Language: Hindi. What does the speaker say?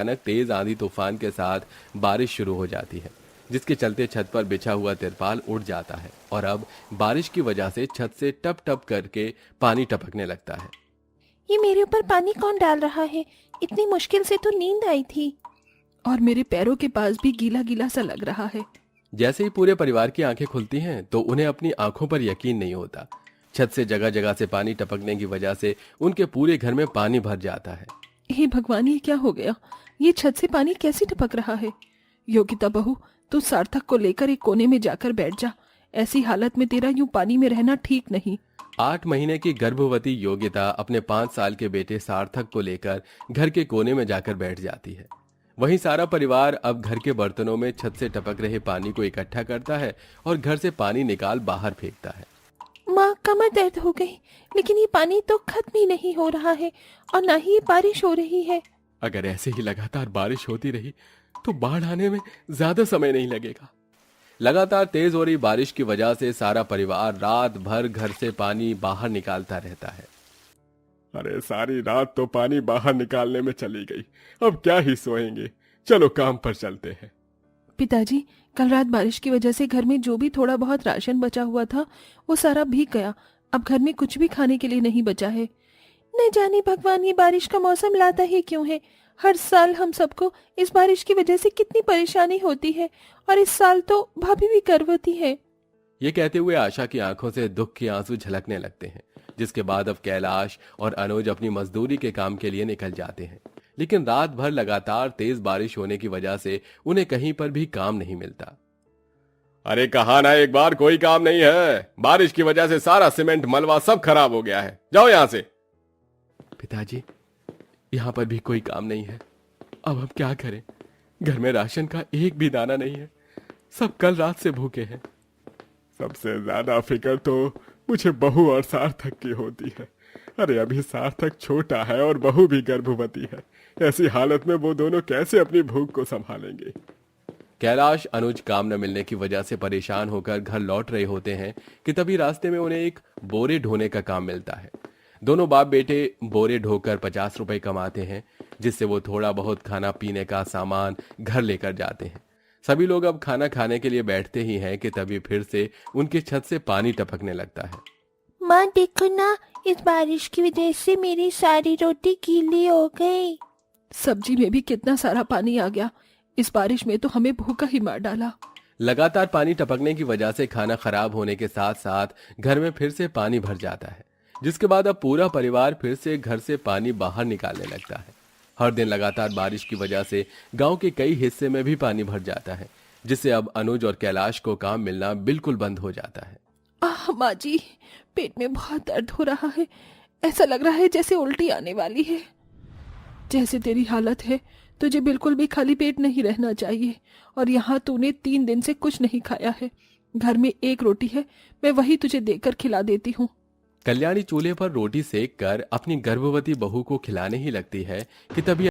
अचानक तेज आंधी तूफान के साथ बारिश शुरू हो जाती है, जिसके चलते छत पर बिछा हुआ तिरपाल उड़ जाता है और अब बारिश की वजह से छत से टप टप करके पानी टपकने लगता है। ये मेरे ऊपर पानी कौन डाल रहा है? इतनी मुश्किल से तो नींद आई थी और मेरे पैरों के पास भी गीला गीला सा लग रहा है। जैसे ही पूरे परिवार की आंखें खुलती हैं तो उन्हें अपनी आंखों पर यकीन नहीं होता। छत से जगह जगह से पानी टपकने की वजह से उनके पूरे घर में पानी भर जाता है। हे भगवान, ये क्या हो गया? ये छत से पानी कैसे टपक रहा है? योगिता बहू, तू सार्थक को लेकर एक कोने में जाकर बैठ जा। ऐसी हालत में तेरा यूं पानी में रहना ठीक नहीं। 8 महीने की गर्भवती योगिता अपने 5 साल के बेटे सार्थक को लेकर घर के कोने में जाकर बैठ जाती है। वहीं सारा परिवार अब घर के बर्तनों में छत से टपक रहे पानी को इकट्ठा करता है और घर से पानी निकाल बाहर फेंकता है। माँ, कमर दर्द हो गई, लेकिन ये पानी तो खत्म ही नहीं हो रहा है और ना ही ये बारिश हो रही है। अगर ऐसे ही लगातार बारिश होती रही तो बाढ़ आने में ज्यादा समय नहीं लगेगा। लगातार तेज हो रही बारिश की वजह से सारा परिवार रात भर घर से पानी बाहर निकालता रहता है। अरे सारी रात तो पानी बाहर निकालने में चली गई, अब क्या ही सोएंगे। चलो काम पर चलते हैं। पिताजी, कल रात बारिश की वजह से घर में जो भी थोड़ा बहुत राशन बचा हुआ था वो सारा भीग गया। अब घर में कुछ भी खाने के लिए नहीं बचा है। न जाने भगवान ये बारिश का मौसम लाता ही क्यों है। हर साल हम सबको इस बारिश की वजह से कितनी परेशानी होती है और इस साल तो भाभी भी गर्भवती है। ये कहते हुए आशा की आंखों से दुख के आंसू झलकने लगते हैं, जिसके बाद अब कैलाश और अनुज अपनी मजदूरी के काम के लिए निकल जाते हैं। लेकिन रात भर लगातार तेज बारिश होने की वजह से उन्हें कहीं पर भी काम नहीं मिलता। अरे कहा ना एक बार कोई काम नहीं है, बारिश की वजह से सारा सीमेंट मलबा सब खराब हो गया है, जाओ यहां से। पिताजी, यहां पर भी कोई काम नहीं है, अब हम क्या करें? घर में राशन का एक भी दाना नहीं है, सब कल रात से भूखे हैं। सबसे ज्यादा फिक्र तो मुझे बहू और सार्थक की होती है। अरे अभी सार्थक छोटा है और बहू भी गर्भवती है, ऐसी हालत में वो दोनों कैसे अपनी भूख को संभालेंगे? कैलाश अनुज काम न मिलने की वजह से परेशान होकर घर लौट रहे होते हैं कि तभी रास्ते में उन्हें एक बोरे ढोने का काम मिलता है। दोनों बाप बेटे बोरे ढोकर 50 रुपए कमाते हैं, जिससे वो थोड़ा बहुत खाना पीने का सामान घर लेकर जाते हैं। सभी लोग अब खाना खाने के लिए बैठते ही हैं कि तभी फिर से उनकी छत से पानी टपकने लगता है। माँ देखो ना, इस बारिश की वजह से मेरी सारी रोटी गीली हो गई। सब्जी में भी कितना सारा पानी आ गया। इस बारिश में तो हमें भूखा ही मार डाला। लगातार पानी टपकने की वजह से खाना खराब होने के साथ साथ घर में फिर से पानी भर जाता है, जिसके बाद अब पूरा परिवार फिर से घर से पानी बाहर निकालने लगता है। हर दिन लगातार बारिश की वजह से गांव के कई हिस्से में भी पानी भर जाता है, जिससे अब अनुज और कैलाश को काम मिलना बिल्कुल बंद हो जाता है। आह माँ जी, पेट में बहुत दर्द हो रहा है। ऐसा लग रहा है जैसे उल्टी आने वाली है। जैसे तेरी हालत है, तुझे बिल्कुल भी खाली पेट नहीं रहना चाहिए। और यहाँ तूने 3 दिन से कुछ नहीं खाया है। घर में एक रोटी है, मैं वही तुझे देकर खिला देती हूँ। कल्याणी चूल्हे पर रोटी सेक कर अपनी गर्भवती बहू को खिलाने ही लगती है कि तभी